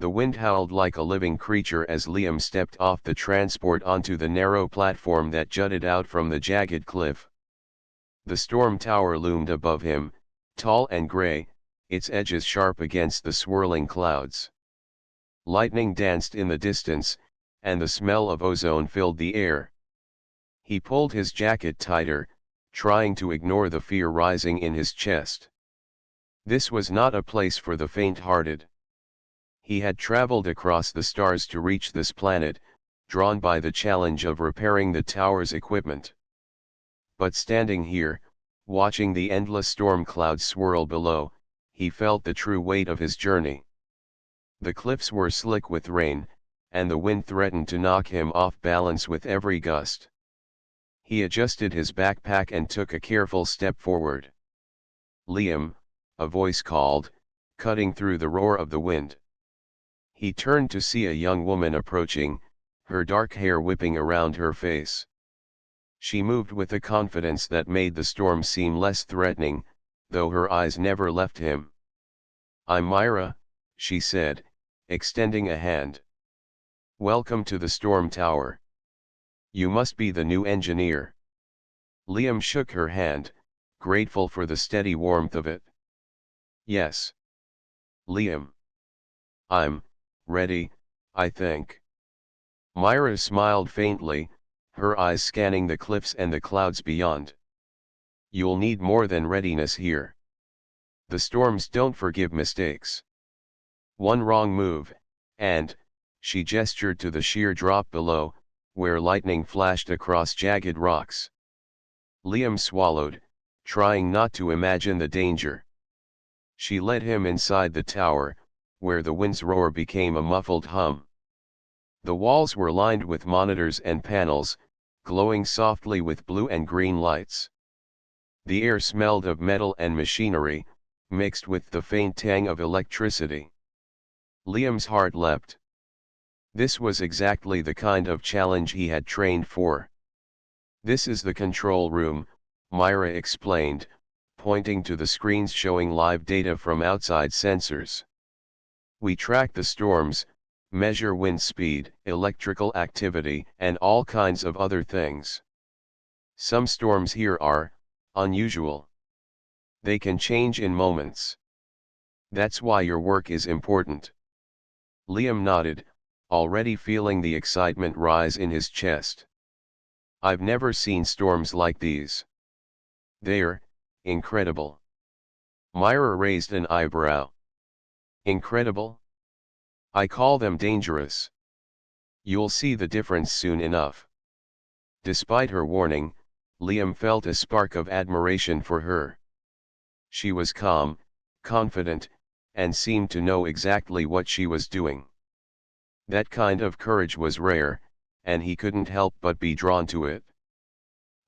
The wind howled like a living creature as Liam stepped off the transport onto the narrow platform that jutted out from the jagged cliff. The storm tower loomed above him, tall and grey, its edges sharp against the swirling clouds. Lightning danced in the distance, and the smell of ozone filled the air. He pulled his jacket tighter, trying to ignore the fear rising in his chest. This was not a place for the faint-hearted. He had traveled across the stars to reach this planet, drawn by the challenge of repairing the tower's equipment. But standing here, watching the endless storm clouds swirl below, he felt the true weight of his journey. The cliffs were slick with rain, and the wind threatened to knock him off balance with every gust. He adjusted his backpack and took a careful step forward. "Liam," a voice called, cutting through the roar of the wind. He turned to see a young woman approaching, her dark hair whipping around her face. She moved with a confidence that made the storm seem less threatening, though her eyes never left him. "I'm Myra," she said, extending a hand. "Welcome to the storm tower. You must be the new engineer." Liam shook her hand, grateful for the steady warmth of it. "Yes. Liam. I'm ready, I think." Myra smiled faintly, her eyes scanning the cliffs and the clouds beyond. "You'll need more than readiness here. The storms don't forgive mistakes. One wrong move, and," she gestured to the sheer drop below, where lightning flashed across jagged rocks. Liam swallowed, trying not to imagine the danger. She led him inside the tower, where the wind's roar became a muffled hum. The walls were lined with monitors and panels, glowing softly with blue and green lights. The air smelled of metal and machinery, mixed with the faint tang of electricity. Liam's heart leapt. This was exactly the kind of challenge he had trained for. "This is the control room," Myra explained, pointing to the screens showing live data from outside sensors. "We track the storms, measure wind speed, electrical activity, and all kinds of other things. Some storms here are unusual. They can change in moments. That's why your work is important." Liam nodded, already feeling the excitement rise in his chest. "I've never seen storms like these. They're incredible." Myra raised an eyebrow. "Incredible? I call them dangerous. You'll see the difference soon enough." Despite her warning, Liam felt a spark of admiration for her. She was calm, confident, and seemed to know exactly what she was doing. That kind of courage was rare, and he couldn't help but be drawn to it.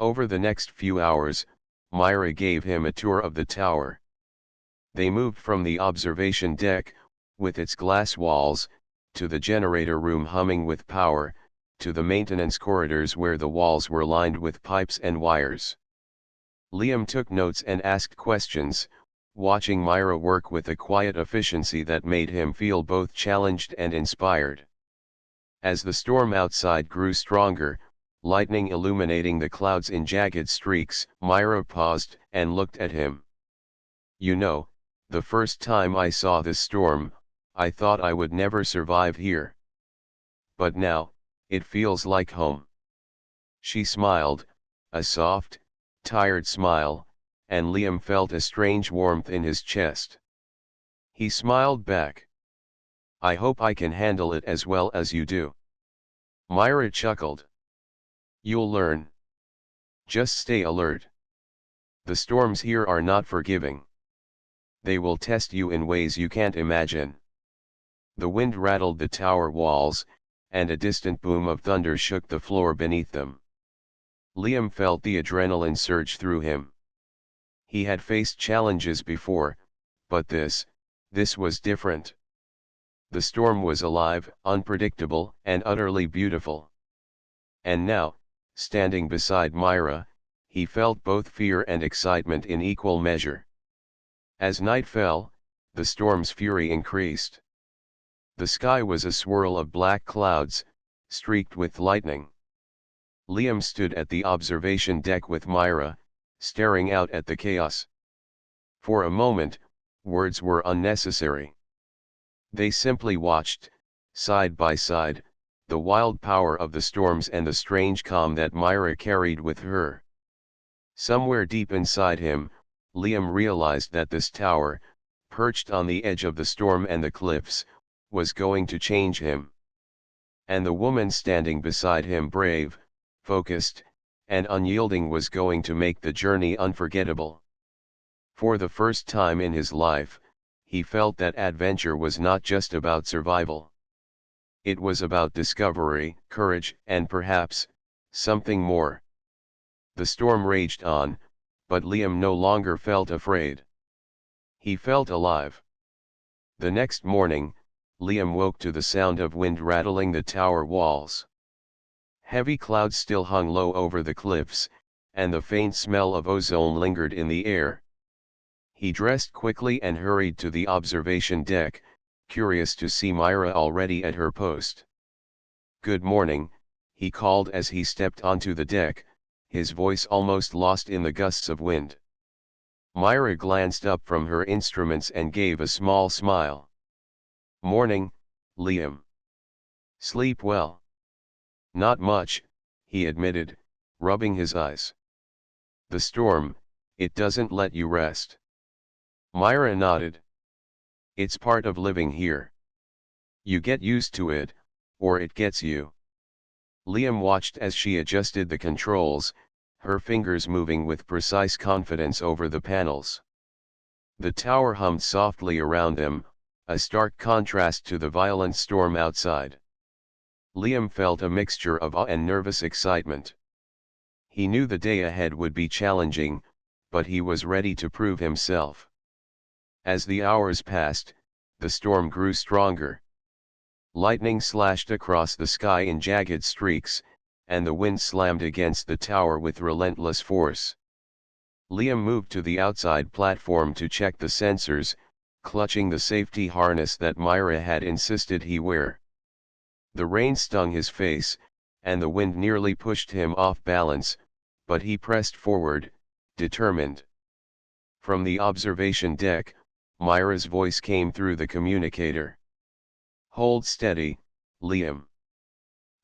Over the next few hours, Myra gave him a tour of the tower. They moved from the observation deck, with its glass walls, to the generator room humming with power, to the maintenance corridors where the walls were lined with pipes and wires. Liam took notes and asked questions, watching Myra work with a quiet efficiency that made him feel both challenged and inspired. As the storm outside grew stronger, lightning illuminating the clouds in jagged streaks, Myra paused and looked at him. "You know, the first time I saw this storm, I thought I would never survive here. But now, it feels like home." She smiled, a soft, tired smile, and Liam felt a strange warmth in his chest. He smiled back. "I hope I can handle it as well as you do." Myra chuckled. "You'll learn. Just stay alert. The storms here are not forgiving. They will test you in ways you can't imagine." The wind rattled the tower walls, and a distant boom of thunder shook the floor beneath them. Liam felt the adrenaline surge through him. He had faced challenges before, but this was different. The storm was alive, unpredictable, and utterly beautiful. And now, standing beside Myra, he felt both fear and excitement in equal measure. As night fell, the storm's fury increased. The sky was a swirl of black clouds, streaked with lightning. Liam stood at the observation deck with Myra, staring out at the chaos. For a moment, words were unnecessary. They simply watched, side by side, the wild power of the storms and the strange calm that Myra carried with her. Somewhere deep inside him, Liam realized that this tower, perched on the edge of the storm and the cliffs, was going to change him. And the woman standing beside him, brave, focused, and unyielding, was going to make the journey unforgettable. For the first time in his life, he felt that adventure was not just about survival. It was about discovery, courage, and perhaps, something more. The storm raged on, but Liam no longer felt afraid. He felt alive. The next morning, Liam woke to the sound of wind rattling the tower walls. Heavy clouds still hung low over the cliffs, and the faint smell of ozone lingered in the air. He dressed quickly and hurried to the observation deck, curious to see Myra already at her post. "Good morning," he called as he stepped onto the deck, his voice almost lost in the gusts of wind. Myra glanced up from her instruments and gave a small smile. "Morning, Liam. Sleep well?" "Not much," he admitted, rubbing his eyes. "The storm, it doesn't let you rest." Myra nodded. "It's part of living here. You get used to it, or it gets you." Liam watched as she adjusted the controls, her fingers moving with precise confidence over the panels. The tower hummed softly around them, a stark contrast to the violent storm outside. Liam felt a mixture of awe and nervous excitement. He knew the day ahead would be challenging, but he was ready to prove himself. As the hours passed, the storm grew stronger. Lightning slashed across the sky in jagged streaks, and the wind slammed against the tower with relentless force. Liam moved to the outside platform to check the sensors, clutching the safety harness that Myra had insisted he wear. The rain stung his face, and the wind nearly pushed him off balance, but he pressed forward, determined. From the observation deck, Myra's voice came through the communicator. "Hold steady, Liam.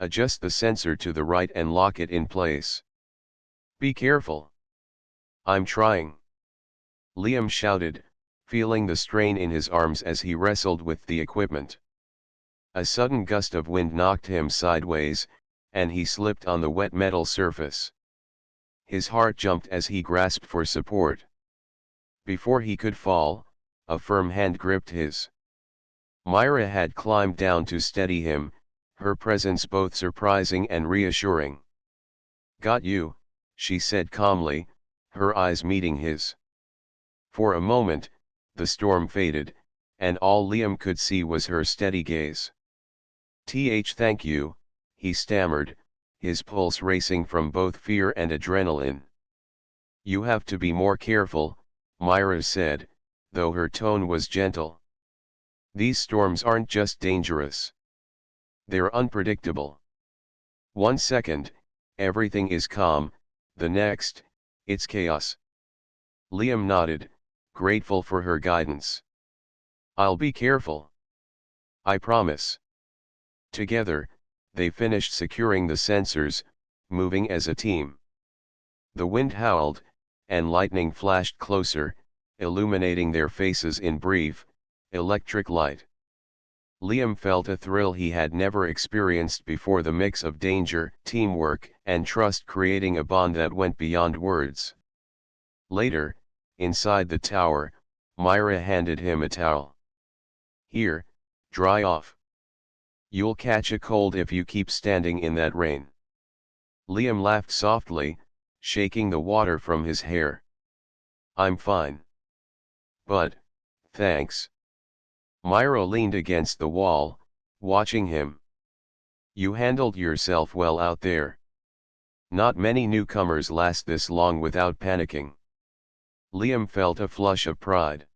Adjust the sensor to the right and lock it in place. Be careful." "I'm trying," Liam shouted, feeling the strain in his arms as he wrestled with the equipment. A sudden gust of wind knocked him sideways, and he slipped on the wet metal surface. His heart jumped as he grasped for support. Before he could fall, a firm hand gripped his. Myra had climbed down to steady him, her presence both surprising and reassuring. "Got you," she said calmly, her eyes meeting his. For a moment, the storm faded, and all Liam could see was her steady gaze. Thank you," he stammered, his pulse racing from both fear and adrenaline. "You have to be more careful," Myra said, though her tone was gentle. "These storms aren't just dangerous. They're unpredictable. One second, everything is calm, the next, it's chaos." Liam nodded, grateful for her guidance. "I'll be careful. I promise." Together, they finished securing the sensors, moving as a team. The wind howled, and lightning flashed closer, illuminating their faces in brief, electric light. Liam felt a thrill he had never experienced before, the mix of danger, teamwork, and trust creating a bond that went beyond words. Later, inside the tower, Myra handed him a towel. "Here, dry off. You'll catch a cold if you keep standing in that rain." Liam laughed softly, shaking the water from his hair. "I'm fine. But, thanks." Myra leaned against the wall, watching him. "You handled yourself well out there. Not many newcomers last this long without panicking." Liam felt a flush of pride.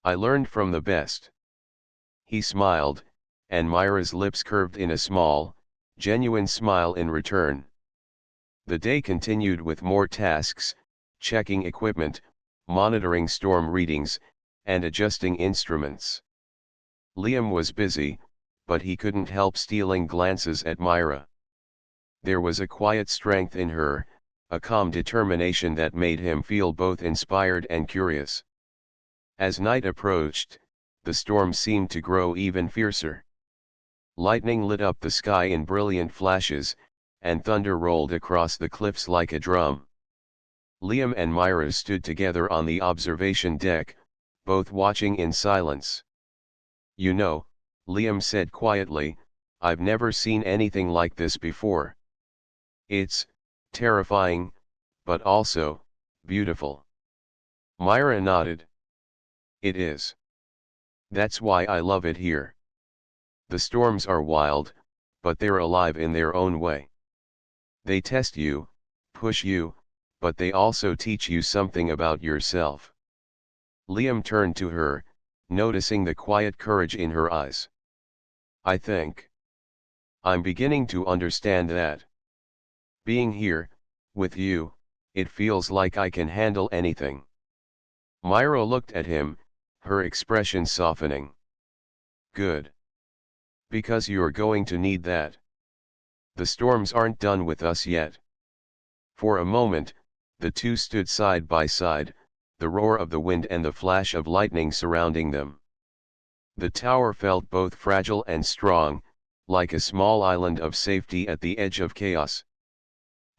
"I learned from the best." He smiled, and Myra's lips curved in a small, genuine smile in return. The day continued with more tasks, checking equipment, monitoring storm readings, and adjusting instruments. Liam was busy, but he couldn't help stealing glances at Myra. There was a quiet strength in her, a calm determination that made him feel both inspired and curious. As night approached, the storm seemed to grow even fiercer. Lightning lit up the sky in brilliant flashes, and thunder rolled across the cliffs like a drum. Liam and Myra stood together on the observation deck, both watching in silence. "You know," Liam said quietly, "I've never seen anything like this before. It's terrifying, but also beautiful." Myra nodded. "It is. That's why I love it here. The storms are wild, but they're alive in their own way. They test you, push you, but they also teach you something about yourself." Liam turned to her, noticing the quiet courage in her eyes. "I think I'm beginning to understand that. Being here, with you, it feels like I can handle anything." Myra looked at him, her expression softening. "Good. Because you're going to need that. The storms aren't done with us yet." For a moment, the two stood side by side, the roar of the wind and the flash of lightning surrounding them. The tower felt both fragile and strong, like a small island of safety at the edge of chaos.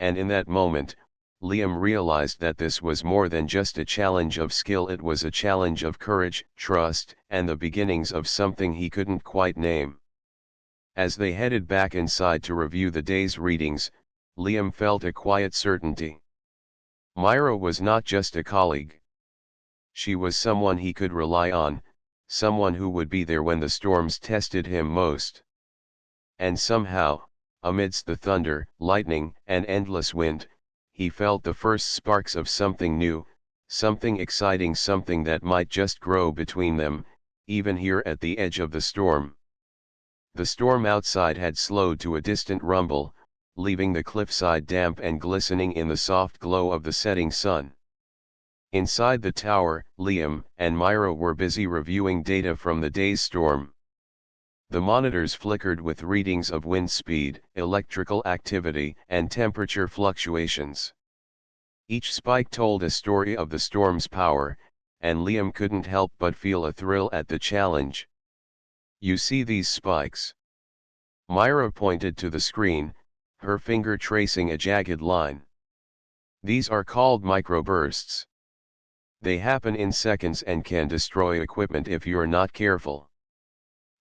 And in that moment, Liam realized that this was more than just a challenge of skill, it was a challenge of courage, trust, and the beginnings of something he couldn't quite name. As they headed back inside to review the day's readings, Liam felt a quiet certainty. Myra was not just a colleague. She was someone he could rely on, someone who would be there when the storms tested him most. And somehow, amidst the thunder, lightning, and endless wind, he felt the first sparks of something new, something exciting, something that might just grow between them, even here at the edge of the storm. The storm outside had slowed to a distant rumble, leaving the cliffside damp and glistening in the soft glow of the setting sun. Inside the tower, Liam and Myra were busy reviewing data from the day's storm. The monitors flickered with readings of wind speed, electrical activity, and temperature fluctuations. Each spike told a story of the storm's power, and Liam couldn't help but feel a thrill at the challenge. "You see these spikes?" Myra pointed to the screen, her finger tracing a jagged line. "These are called microbursts. They happen in seconds and can destroy equipment if you're not careful.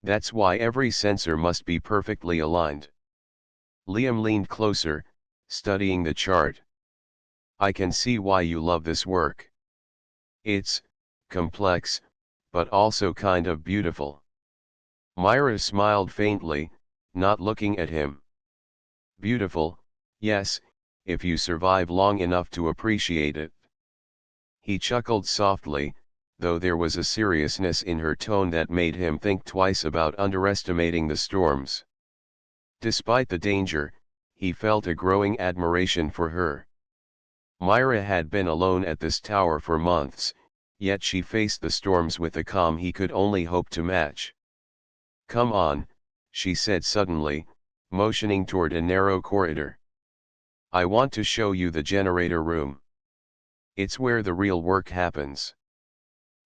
That's why every sensor must be perfectly aligned." Liam leaned closer, studying the chart. "I can see why you love this work. It's complex, but also kind of beautiful." Myra smiled faintly, not looking at him. "Beautiful, yes, if you survive long enough to appreciate it." He chuckled softly, though there was a seriousness in her tone that made him think twice about underestimating the storms. Despite the danger, he felt a growing admiration for her. Myra had been alone at this tower for months, yet she faced the storms with a calm he could only hope to match. "Come on," she said suddenly, motioning toward a narrow corridor. "I want to show you the generator room. It's where the real work happens.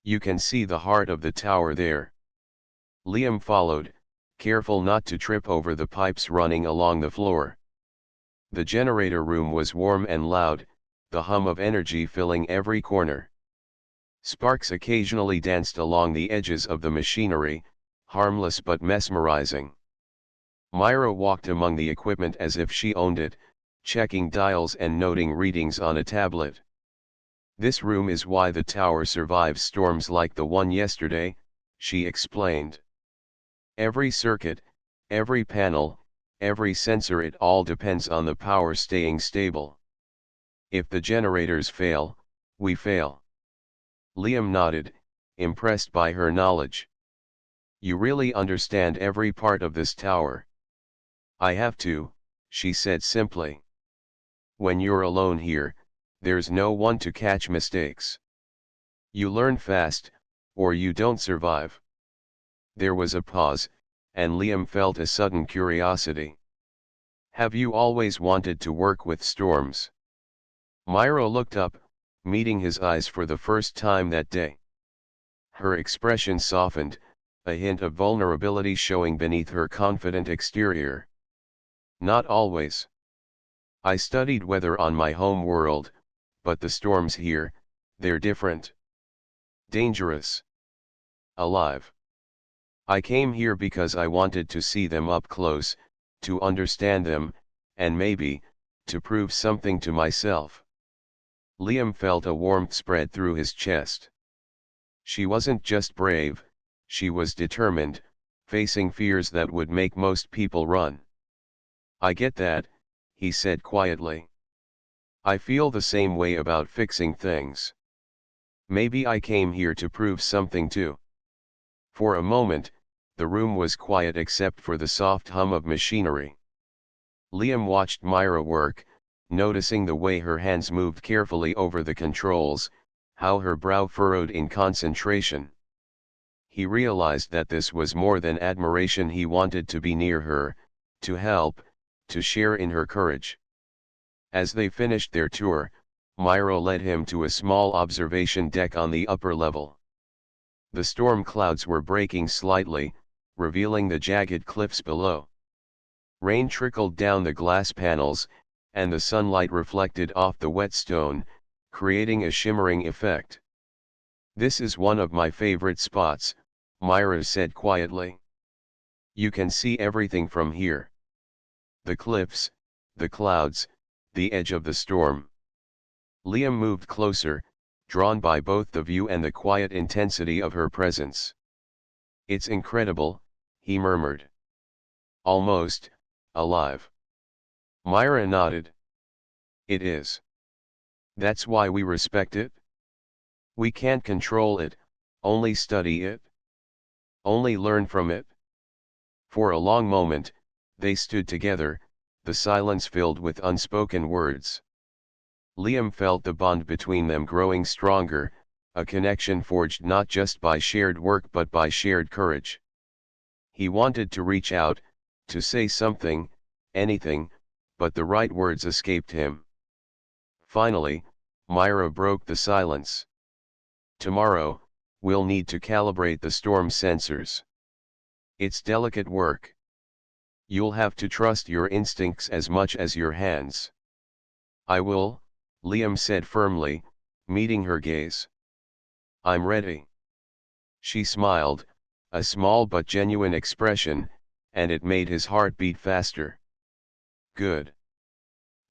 You can see the heart of the tower there." Liam followed, careful not to trip over the pipes running along the floor. The generator room was warm and loud, the hum of energy filling every corner. Sparks occasionally danced along the edges of the machinery, harmless but mesmerizing. Myra walked among the equipment as if she owned it, checking dials and noting readings on a tablet. "This room is why the tower survives storms like the one yesterday," she explained. "Every circuit, every panel, every sensor, it all depends on the power staying stable. If the generators fail, we fail." Liam nodded, impressed by her knowledge. You really understand every part of this tower. I have to, she said simply. When you're alone here, there's no one to catch mistakes. You learn fast, or you don't survive. There was a pause, and Liam felt a sudden curiosity. Have you always wanted to work with storms? Myra looked up, meeting his eyes for the first time that day. Her expression softened, a hint of vulnerability showing beneath her confident exterior. Not always. I studied weather on my home world, but the storms here, they're different. Dangerous. Alive. I came here because I wanted to see them up close, to understand them, and maybe, to prove something to myself. Liam felt a warmth spread through his chest. She wasn't just brave, she was determined, facing fears that would make most people run. I get that, he said quietly. I feel the same way about fixing things. Maybe I came here to prove something too. For a moment, the room was quiet except for the soft hum of machinery. Liam watched Myra work, noticing the way her hands moved carefully over the controls, how her brow furrowed in concentration. He realized that this was more than admiration. He wanted to be near her, to help, to share in her courage. As they finished their tour, Myra led him to a small observation deck on the upper level. The storm clouds were breaking slightly, revealing the jagged cliffs below. Rain trickled down the glass panels, and the sunlight reflected off the wet stone, creating a shimmering effect. This is one of my favorite spots, Myra said quietly. You can see everything from here. The cliffs, the clouds, the edge of the storm. Liam moved closer, drawn by both the view and the quiet intensity of her presence. It's incredible, he murmured. Almost alive. Myra nodded. It is. That's why we respect it. We can't control it, only study it. Only learn from it. For a long moment, they stood together, the silence filled with unspoken words. Liam felt the bond between them growing stronger, a connection forged not just by shared work but by shared courage. He wanted to reach out, to say something, anything, but the right words escaped him. Finally, Myra broke the silence. Tomorrow, we'll need to calibrate the storm sensors. It's delicate work. You'll have to trust your instincts as much as your hands. I will, Liam said firmly, meeting her gaze. I'm ready. She smiled, a small but genuine expression, and it made his heart beat faster. Good.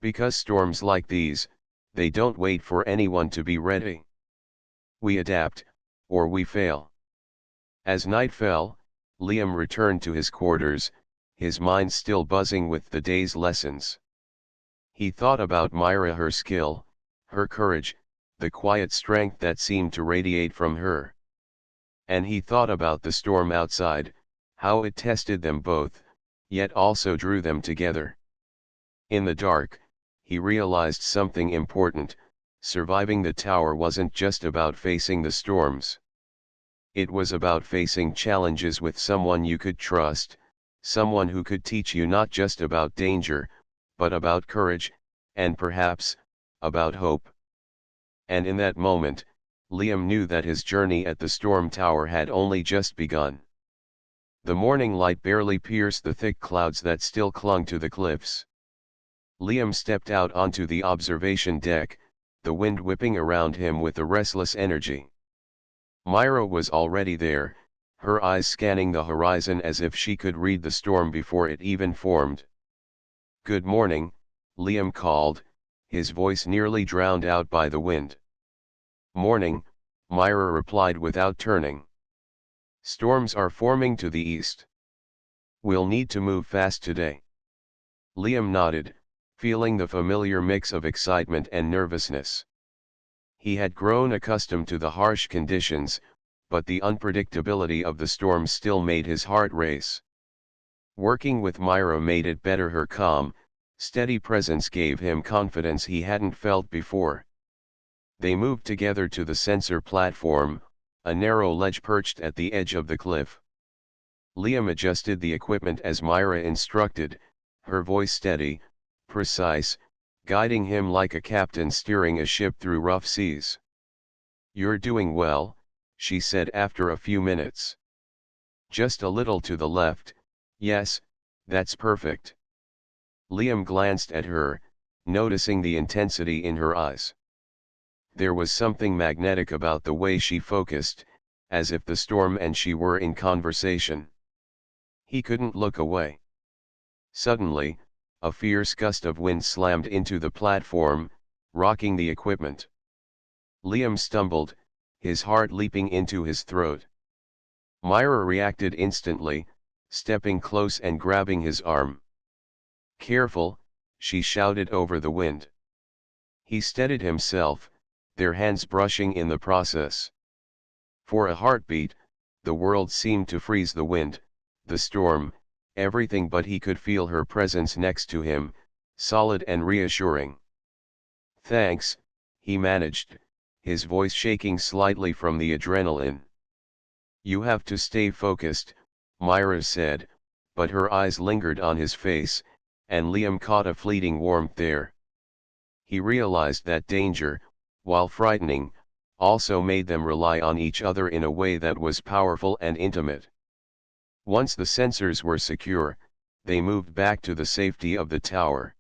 Because storms like these, they don't wait for anyone to be ready. We adapt, or we fail. As night fell, Liam returned to his quarters, his mind still buzzing with the day's lessons. He thought about Myra, her skill, her courage, the quiet strength that seemed to radiate from her. And he thought about the storm outside, how it tested them both, yet also drew them together. In the dark, he realized something important: surviving the tower wasn't just about facing the storms. It was about facing challenges with someone you could trust, someone who could teach you not just about danger, but about courage, and perhaps, about hope. And in that moment, Liam knew that his journey at the storm tower had only just begun. The morning light barely pierced the thick clouds that still clung to the cliffs. Liam stepped out onto the observation deck, the wind whipping around him with a restless energy. Myra was already there, her eyes scanning the horizon as if she could read the storm before it even formed. Good morning, Liam called, his voice nearly drowned out by the wind. Morning, Myra replied without turning. Storms are forming to the east. We'll need to move fast today. Liam nodded, feeling the familiar mix of excitement and nervousness. He had grown accustomed to the harsh conditions, but the unpredictability of the storm still made his heart race. Working with Myra made it better. Her calm, steady presence gave him confidence he hadn't felt before. They moved together to the sensor platform, a narrow ledge perched at the edge of the cliff. Liam adjusted the equipment as Myra instructed, her voice steady, precise, guiding him like a captain steering a ship through rough seas. "You're doing well," she said after a few minutes. "Just a little to the left, yes, that's perfect." Liam glanced at her, noticing the intensity in her eyes. There was something magnetic about the way she focused, as if the storm and she were in conversation. He couldn't look away. Suddenly, a fierce gust of wind slammed into the platform, rocking the equipment. Liam stumbled, his heart leaping into his throat. Myra reacted instantly, stepping close and grabbing his arm. "Careful," she shouted over the wind. He steadied himself, their hands brushing in the process. For a heartbeat, the world seemed to freeze. The wind, the storm, everything, but he could feel her presence next to him, solid and reassuring. "Thanks," he managed, his voice shaking slightly from the adrenaline. "You have to stay focused," Myra said, but her eyes lingered on his face, and Liam caught a fleeting warmth there. He realized that danger, while frightening, also made them rely on each other in a way that was powerful and intimate. Once the sensors were secure, they moved back to the safety of the tower.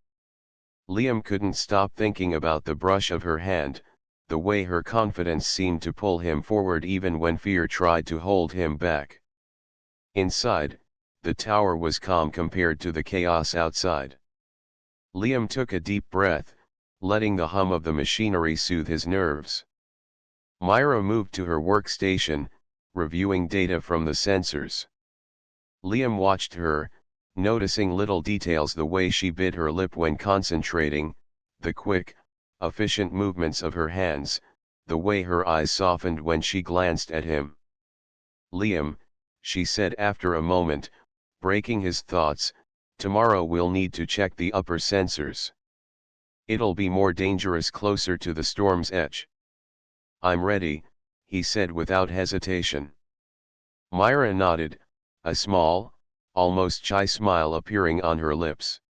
Liam couldn't stop thinking about the brush of her hand, the way her confidence seemed to pull him forward even when fear tried to hold him back. Inside, the tower was calm compared to the chaos outside. Liam took a deep breath, letting the hum of the machinery soothe his nerves. Myra moved to her workstation, reviewing data from the sensors. Liam watched her, noticing little details: the way she bit her lip when concentrating, the quick, efficient movements of her hands, the way her eyes softened when she glanced at him. "Liam," she said after a moment, breaking his thoughts, "tomorrow we'll need to check the upper sensors. It'll be more dangerous closer to the storm's edge." "I'm ready," he said without hesitation. Myra nodded, a small, almost shy smile appearing on her lips.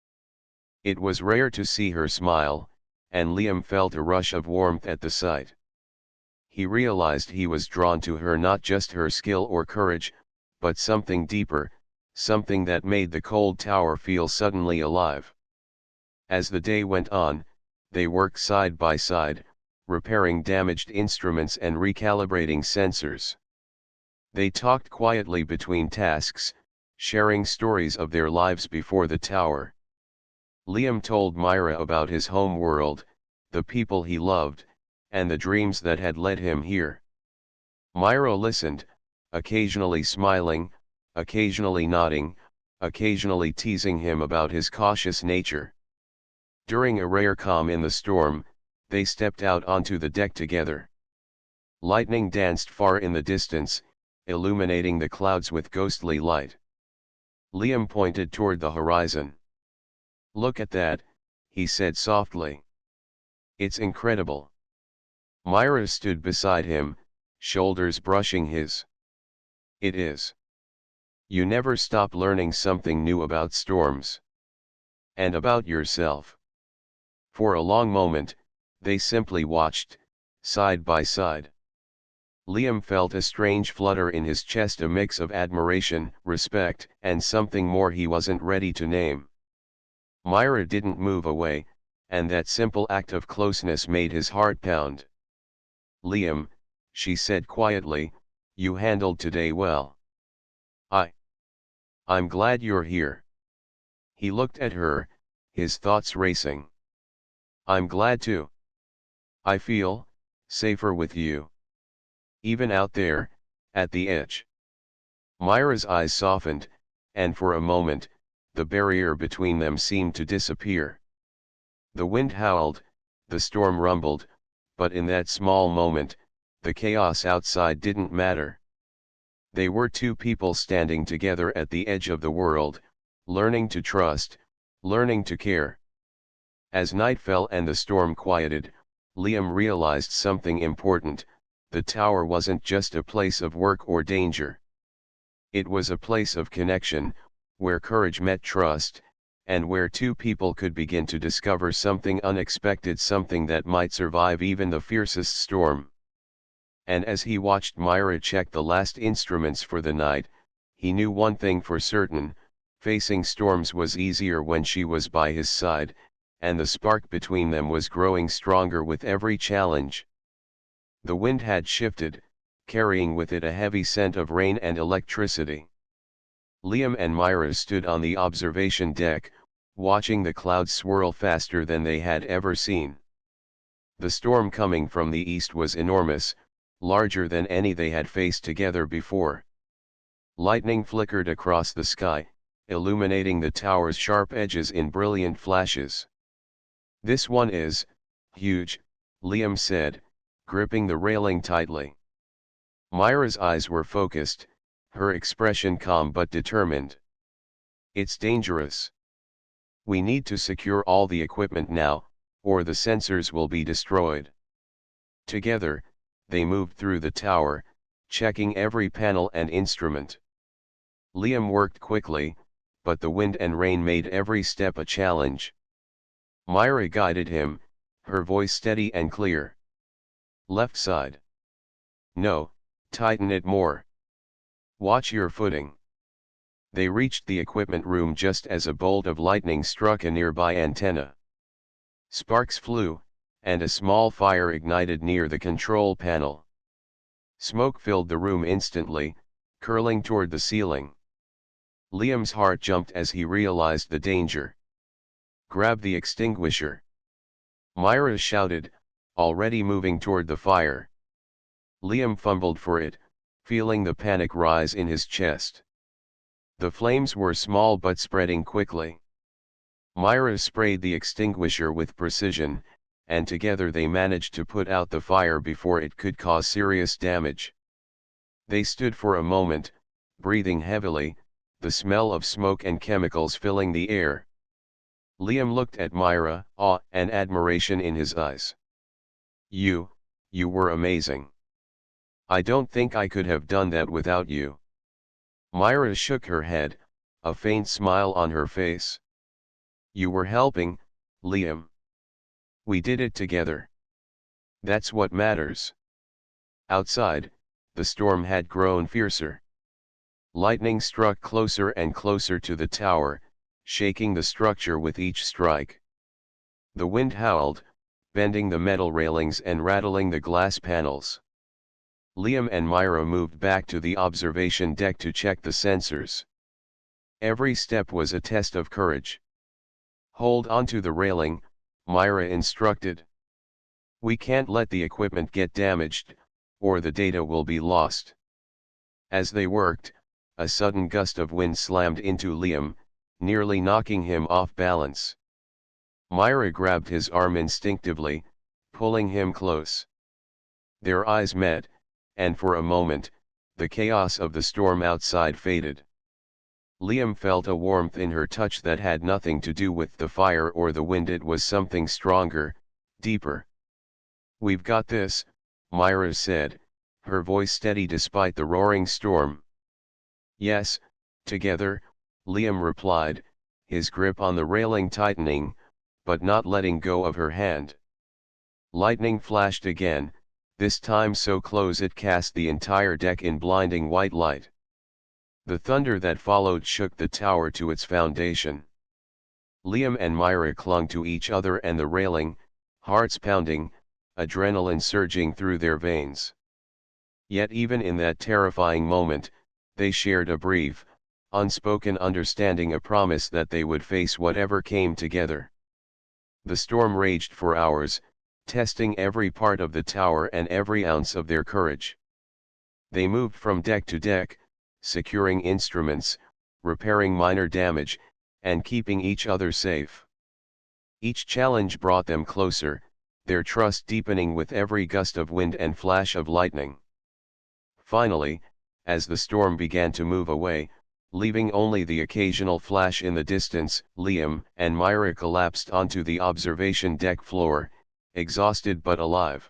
It was rare to see her smile, and Liam felt a rush of warmth at the sight. He realized he was drawn to her, not just her skill or courage, but something deeper, something that made the cold tower feel suddenly alive. As the day went on, they worked side by side, repairing damaged instruments and recalibrating sensors. They talked quietly between tasks, sharing stories of their lives before the tower. Liam told Myra about his home world, the people he loved, and the dreams that had led him here. Myra listened, occasionally smiling, occasionally nodding, occasionally teasing him about his cautious nature. During a rare calm in the storm, they stepped out onto the deck together. Lightning danced far in the distance, illuminating the clouds with ghostly light. Liam pointed toward the horizon. "Look at that," he said softly. "It's incredible." Myra stood beside him, shoulders brushing his. "It is. You never stop learning something new about storms. And about yourself." For a long moment, they simply watched, side by side. Liam felt a strange flutter in his chest, a mix of admiration, respect, and something more he wasn't ready to name. Myra didn't move away, and that simple act of closeness made his heart pound. "Liam," she said quietly, "you handled today well. I'm glad you're here." He looked at her, his thoughts racing. "I'm glad too. I feel safer with you. Even out there, at the edge." Myra's eyes softened, and for a moment, the barrier between them seemed to disappear. The wind howled, the storm rumbled, but in that small moment, the chaos outside didn't matter. They were two people standing together at the edge of the world, learning to trust, learning to care. As night fell and the storm quieted, Liam realized something important: the tower wasn't just a place of work or danger. It was a place of connection, where courage met trust, and where two people could begin to discover something unexpected, something that might survive even the fiercest storm. And as he watched Myra check the last instruments for the night, he knew one thing for certain: facing storms was easier when she was by his side, and the spark between them was growing stronger with every challenge. The wind had shifted, carrying with it a heavy scent of rain and electricity. Liam and Myra stood on the observation deck, watching the clouds swirl faster than they had ever seen. The storm coming from the east was enormous, larger than any they had faced together before. Lightning flickered across the sky, illuminating the tower's sharp edges in brilliant flashes. "This one is huge," Liam said, gripping the railing tightly. Myra's eyes were focused, her expression calm but determined. "It's dangerous. We need to secure all the equipment now, or the sensors will be destroyed." Together, they moved through the tower, checking every panel and instrument. Liam worked quickly, but the wind and rain made every step a challenge. Myra guided him, her voice steady and clear. "Left side. No, tighten it more. Watch your footing." They reached the equipment room just as a bolt of lightning struck a nearby antenna. Sparks flew, and a small fire ignited near the control panel. Smoke filled the room instantly, curling toward the ceiling. Liam's heart jumped as he realized the danger. "Grab the extinguisher," Myra shouted, already moving toward the fire. Liam fumbled for it, feeling the panic rise in his chest. The flames were small but spreading quickly. Myra sprayed the extinguisher with precision, and together they managed to put out the fire before it could cause serious damage. They stood for a moment, breathing heavily, the smell of smoke and chemicals filling the air. Liam looked at Myra, awe and admiration in his eyes. You were amazing. I don't think I could have done that without you." Myra shook her head, a faint smile on her face. "You were helping, Liam. We did it together. That's what matters." Outside, the storm had grown fiercer. Lightning struck closer and closer to the tower, shaking the structure with each strike. The wind howled, bending the metal railings and rattling the glass panels. Liam and Myra moved back to the observation deck to check the sensors. Every step was a test of courage. "Hold onto the railing," Myra instructed. "We can't let the equipment get damaged, or the data will be lost." As they worked, a sudden gust of wind slammed into Liam, nearly knocking him off balance. Myra grabbed his arm instinctively, pulling him close. Their eyes met, and for a moment, the chaos of the storm outside faded. Liam felt a warmth in her touch that had nothing to do with the fire or the wind. It was something stronger, deeper. "We've got this," Myra said, her voice steady despite the roaring storm. "Yes, together," Liam replied, his grip on the railing tightening, but not letting go of her hand. Lightning flashed again, this time so close it cast the entire deck in blinding white light. The thunder that followed shook the tower to its foundation. Liam and Myra clung to each other and the railing, hearts pounding, adrenaline surging through their veins. Yet even in that terrifying moment, they shared a brief, unspoken understanding, a promise that they would face whatever came together. The storm raged for hours, testing every part of the tower and every ounce of their courage. They moved from deck to deck, securing instruments, repairing minor damage, and keeping each other safe. Each challenge brought them closer, their trust deepening with every gust of wind and flash of lightning. Finally, as the storm began to move away, leaving only the occasional flash in the distance. Liam and Myra collapsed onto the observation deck floor, exhausted but alive.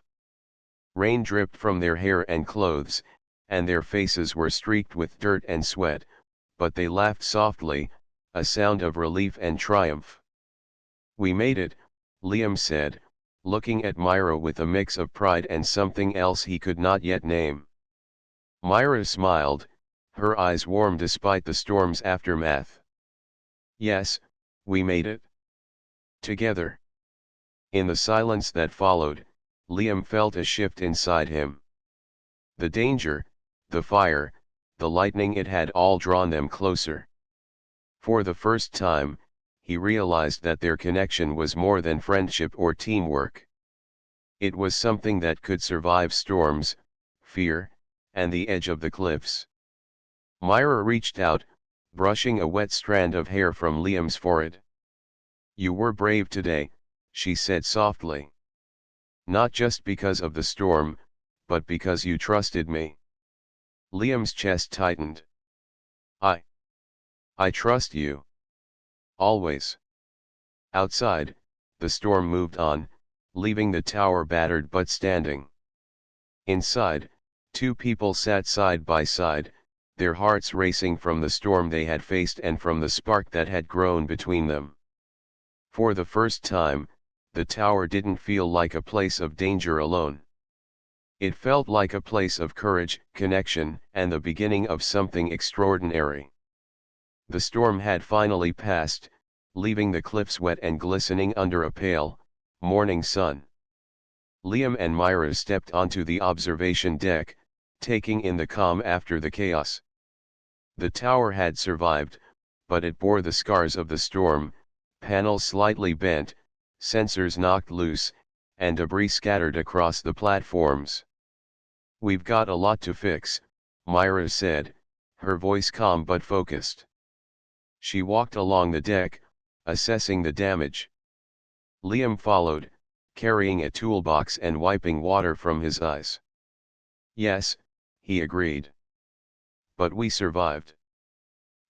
Rain dripped from their hair and clothes, and their faces were streaked with dirt and sweat, but they laughed softly, a sound of relief and triumph. "We made it," Liam said, looking at Myra with a mix of pride and something else he could not yet name. Myra smiled, her eyes warm despite the storm's aftermath. "Yes, we made it. Together." In the silence that followed, Liam felt a shift inside him. The danger, the fire, the lightning, it had all drawn them closer. For the first time, he realized that their connection was more than friendship or teamwork. It was something that could survive storms, fear, and the edge of the cliffs. Myra reached out, brushing a wet strand of hair from Liam's forehead. "You were brave today," she said softly. "Not just because of the storm, but because you trusted me." Liam's chest tightened. I trust you. Always." Outside, the storm moved on, leaving the tower battered but standing. Inside, two people sat side by side, their hearts racing from the storm they had faced and from the spark that had grown between them. For the first time, the tower didn't feel like a place of danger alone. It felt like a place of courage, connection, and the beginning of something extraordinary. The storm had finally passed, leaving the cliffs wet and glistening under a pale, morning sun. Liam and Myra stepped onto the observation deck, taking in the calm after the chaos. The tower had survived, but it bore the scars of the storm, panels slightly bent, sensors knocked loose, and debris scattered across the platforms. "We've got a lot to fix," Myra said, her voice calm but focused. She walked along the deck, assessing the damage. Liam followed, carrying a toolbox and wiping water from his eyes. "Yes," he agreed. "But we survived.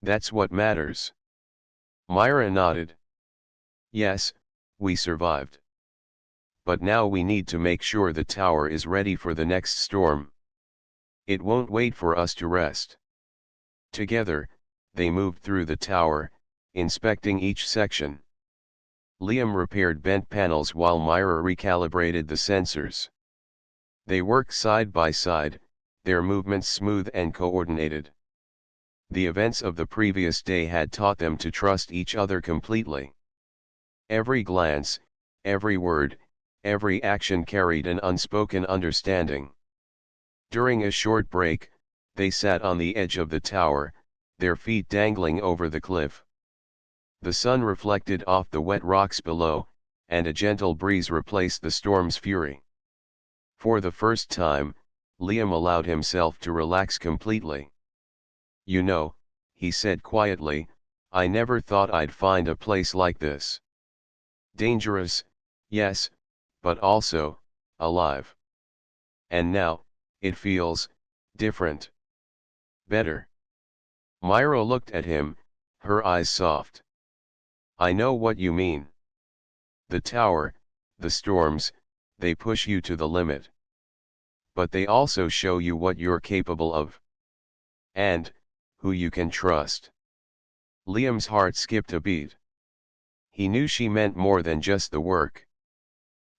That's what matters." Myra nodded. "Yes, we survived. But now we need to make sure the tower is ready for the next storm. It won't wait for us to rest." Together, they moved through the tower, inspecting each section. Liam repaired bent panels while Myra recalibrated the sensors. They worked side by side, their movements smooth and coordinated. The events of the previous day had taught them to trust each other completely. Every glance, every word, every action carried an unspoken understanding. During a short break, they sat on the edge of the tower, their feet dangling over the cliff. The sun reflected off the wet rocks below, and a gentle breeze replaced the storm's fury. For the first time, Liam allowed himself to relax completely. "You know," he said quietly, "I never thought I'd find a place like this. Dangerous, yes, but also alive. And now, it feels different. Better." Myra looked at him, her eyes soft. "I know what you mean. The tower, the storms, they push you to the limit. But they also show you what you're capable of. And who you can trust." Liam's heart skipped a beat. He knew she meant more than just the work.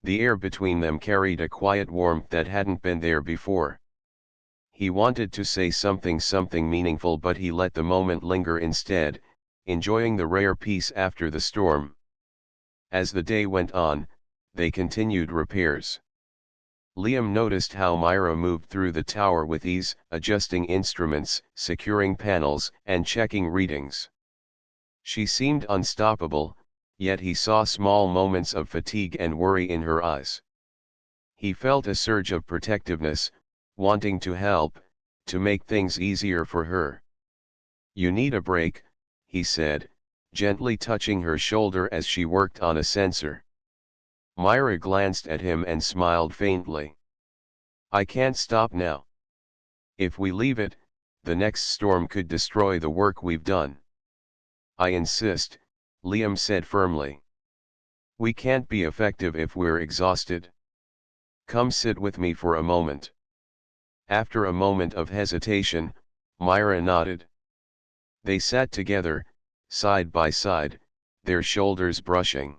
The air between them carried a quiet warmth that hadn't been there before. He wanted to say something meaningful, but he let the moment linger instead, enjoying the rare peace after the storm. As the day went on, they continued repairs. Liam noticed how Myra moved through the tower with ease, adjusting instruments, securing panels, and checking readings. She seemed unstoppable, yet he saw small moments of fatigue and worry in her eyes. He felt a surge of protectiveness, wanting to help, to make things easier for her. "You need a break," he said, gently touching her shoulder as she worked on a sensor. Myra glanced at him and smiled faintly. "I can't stop now. If we leave it, the next storm could destroy the work we've done. I insist, Liam said firmly. We can't be effective if we're exhausted. Come sit with me for a moment. After a moment of hesitation, Myra nodded. They sat together, side by side, their shoulders brushing.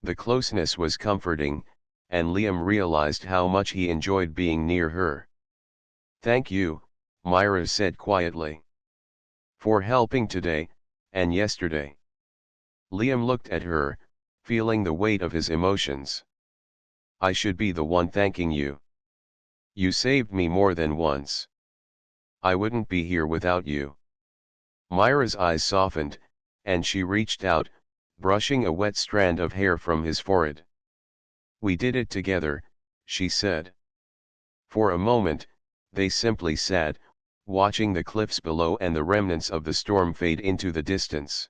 The closeness was comforting, and Liam realized how much he enjoyed being near her. Thank you, Myra said quietly. For helping today, and yesterday. Liam looked at her, feeling the weight of his emotions. I should be the one thanking you. You saved me more than once. I wouldn't be here without you. Myra's eyes softened, and she reached out, brushing a wet strand of hair from his forehead. We did it together, she said. For a moment, they simply sat, watching the cliffs below and the remnants of the storm fade into the distance.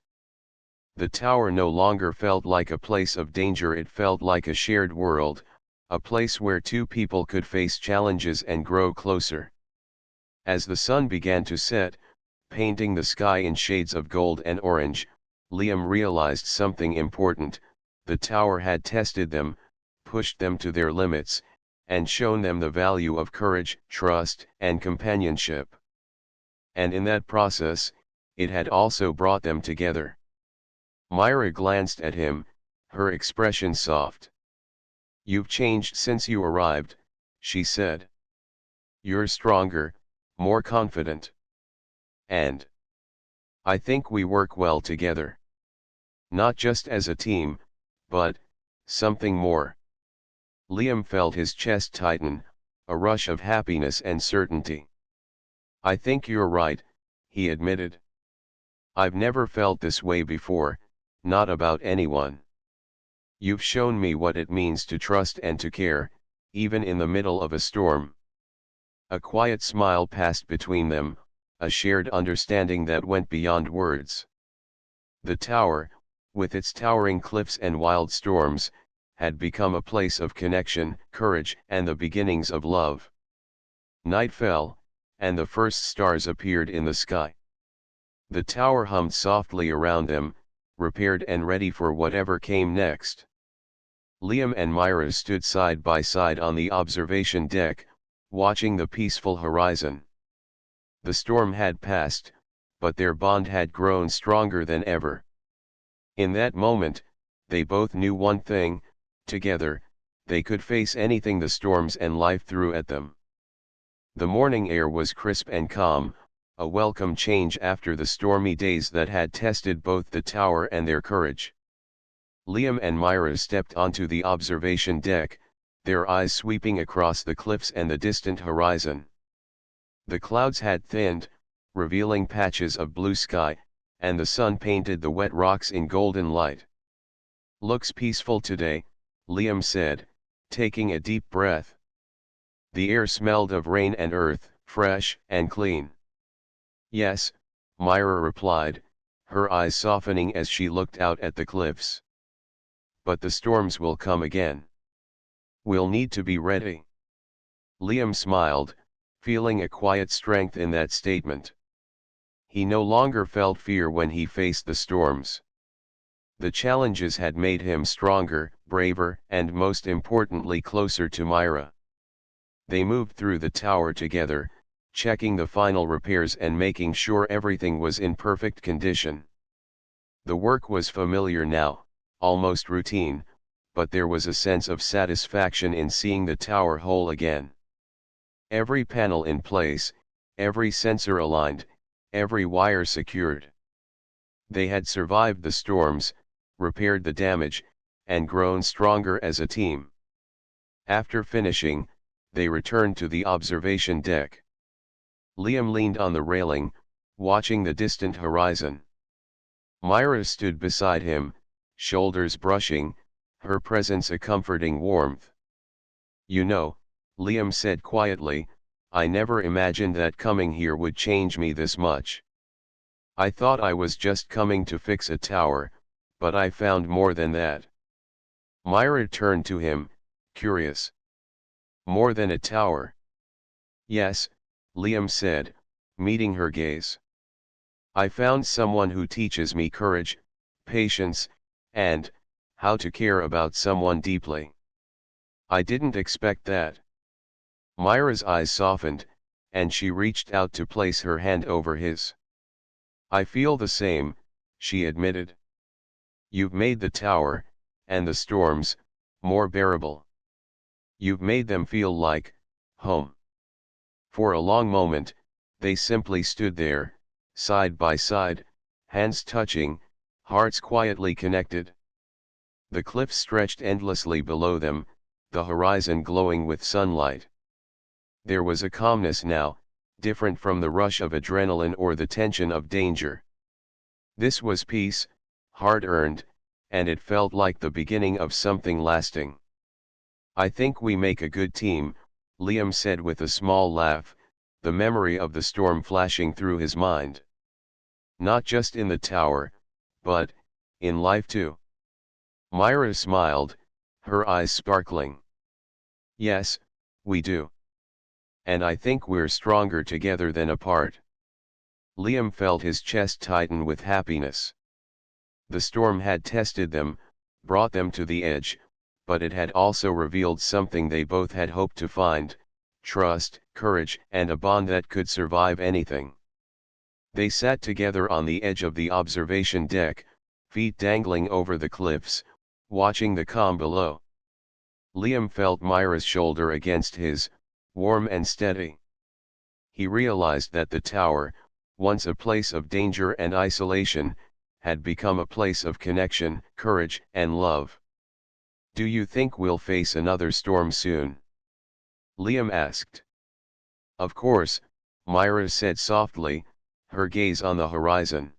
The tower no longer felt like a place of danger, it felt like a shared world, a place where two people could face challenges and grow closer. As the sun began to set, painting the sky in shades of gold and orange, Liam realized something important. The tower had tested them, pushed them to their limits, and shown them the value of courage, trust, and companionship. And in that process, it had also brought them together. Myra glanced at him, her expression soft. You've changed since you arrived, she said. You're stronger, more confident. And I think we work well together. Not just as a team, but something more. Liam felt his chest tighten, a rush of happiness and certainty. I think you're right, he admitted. I've never felt this way before, not about anyone. You've shown me what it means to trust and to care, even in the middle of a storm. A quiet smile passed between them, a shared understanding that went beyond words. The tower, with its towering cliffs and wild storms, had become a place of connection, courage, and the beginnings of love. Night fell, and the first stars appeared in the sky. The tower hummed softly around them, repaired and ready for whatever came next. Liam and Myra stood side by side on the observation deck, watching the peaceful horizon. The storm had passed, but their bond had grown stronger than ever. In that moment, they both knew one thing: together, they could face anything the storms and life threw at them. The morning air was crisp and calm, a welcome change after the stormy days that had tested both the tower and their courage. Liam and Myra stepped onto the observation deck, their eyes sweeping across the cliffs and the distant horizon. The clouds had thinned, revealing patches of blue sky, and the sun painted the wet rocks in golden light. Looks peaceful today, Liam said, taking a deep breath. The air smelled of rain and earth, fresh and clean. Yes, Myra replied, her eyes softening as she looked out at the cliffs. But the storms will come again. We'll need to be ready. Liam smiled, feeling a quiet strength in that statement. He no longer felt fear when he faced the storms. The challenges had made him stronger, braver, and most importantly closer to Myra. They moved through the tower together, checking the final repairs and making sure everything was in perfect condition. The work was familiar now, almost routine, but there was a sense of satisfaction in seeing the tower whole again. Every panel in place, every sensor aligned, every wire secured. They had survived the storms, repaired the damage, and grown stronger as a team. After finishing, they returned to the observation deck. Liam leaned on the railing, watching the distant horizon. Myra stood beside him, shoulders brushing, her presence a comforting warmth. You know, Liam said quietly, I never imagined that coming here would change me this much. I thought I was just coming to fix a tower, but I found more than that. Myra turned to him, curious. More than a tower? Yes, Liam said, meeting her gaze. I found someone who teaches me courage, patience, and how to care about someone deeply. I didn't expect that. Myra's eyes softened, and she reached out to place her hand over his. I feel the same, she admitted. You've made the tower, and the storms, more bearable. You've made them feel like home. For a long moment, they simply stood there, side by side, hands touching, hearts quietly connected. The cliffs stretched endlessly below them, the horizon glowing with sunlight. There was a calmness now, different from the rush of adrenaline or the tension of danger. This was peace, hard-earned, and it felt like the beginning of something lasting. I think we make a good team, Liam said with a small laugh, the memory of the storm flashing through his mind. Not just in the tower, but in life too. Myra smiled, her eyes sparkling. Yes, we do. And I think we're stronger together than apart. Liam felt his chest tighten with happiness. The storm had tested them, brought them to the edge, but it had also revealed something they both had hoped to find: trust, courage, and a bond that could survive anything. They sat together on the edge of the observation deck, feet dangling over the cliffs, watching the calm below. Liam felt Myra's shoulder against his, warm and steady. He realized that the tower, once a place of danger and isolation, had become a place of connection, courage, and love. Do you think we'll face another storm soon? Liam asked. Of course, Myra said softly, her gaze on the horizon.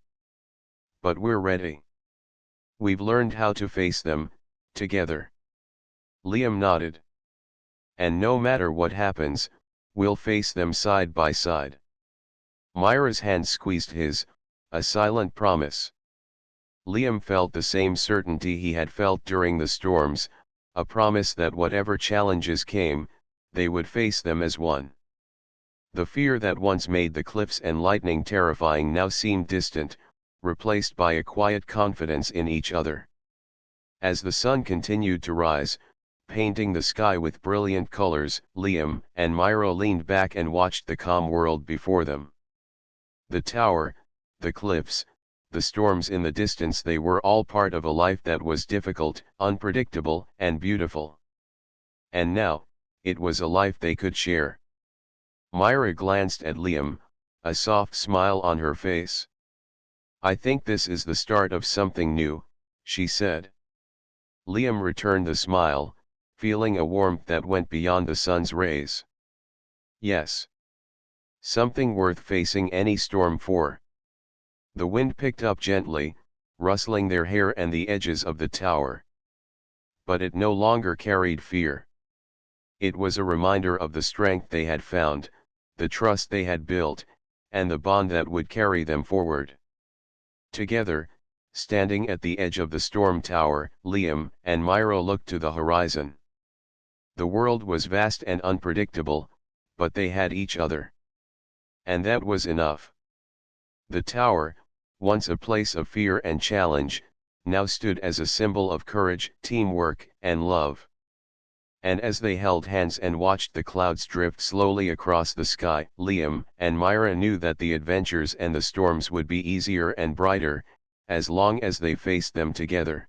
But we're ready. We've learned how to face them, together. Liam nodded. And no matter what happens, we'll face them side by side. Myra's hand squeezed his, a silent promise. Liam felt the same certainty he had felt during the storms, a promise that whatever challenges came, they would face them as one. The fear that once made the cliffs and lightning terrifying now seemed distant, replaced by a quiet confidence in each other. As the sun continued to rise, painting the sky with brilliant colors, Liam and Myra leaned back and watched the calm world before them. The tower, the cliffs, the storms in the distance, they were all part of a life that was difficult, unpredictable, and beautiful. And now, it was a life they could share. Myra glanced at Liam, a soft smile on her face. I think this is the start of something new, she said. Liam returned the smile, feeling a warmth that went beyond the sun's rays. Yes. Something worth facing any storm for. The wind picked up gently, rustling their hair and the edges of the tower. But it no longer carried fear. It was a reminder of the strength they had found, the trust they had built, and the bond that would carry them forward. Together, standing at the edge of the storm tower, Liam and Myra looked to the horizon. The world was vast and unpredictable, but they had each other. And that was enough. The tower, once a place of fear and challenge, now stood as a symbol of courage, teamwork, and love. And as they held hands and watched the clouds drift slowly across the sky, Liam and Myra knew that the adventures and the storms would be easier and brighter, as long as they faced them together.